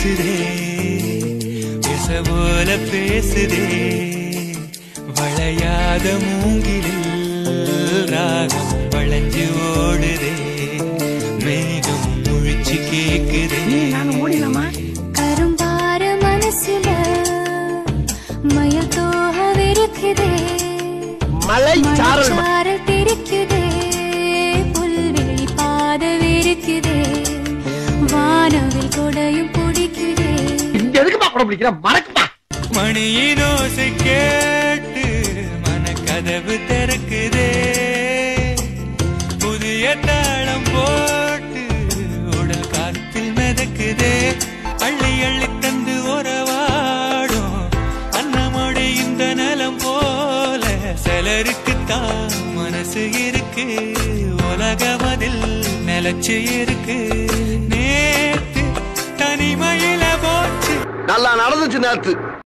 வீசுதே பேச போல பேசுதே வளையாத மூங்கிலில் ராகம் வளைஞ்சு ஓடுதே மேகம் முழிச்சு கேக்குதே கரும்பார மனசுல மயத்தோகவிருக்குதே மலை சாரல் தெரிக்குதே புல்வெளி பாதவிருக்குதே வானவில் கொடையும் பிடிக்குதே எதுக்குமா கூட பிடிக்கிற மறக்குமா மணியின் ஓசை கேட்டு மனக்கதவு திறக்குதே புதிய தாளம் போட்டு உடல் காத்தில் மிதக்குதே அள்ளி அள்ளி தந்து உறவாடும் அன்னமொழி இந்த நலம் போல சிலருக்குத்தான் மனசு இருக்கு உலகம் அதில் நிலச்சு இருக்கு நேத்து தனிமையில போச்சு நல்லா நடந்துச்சு நேத்து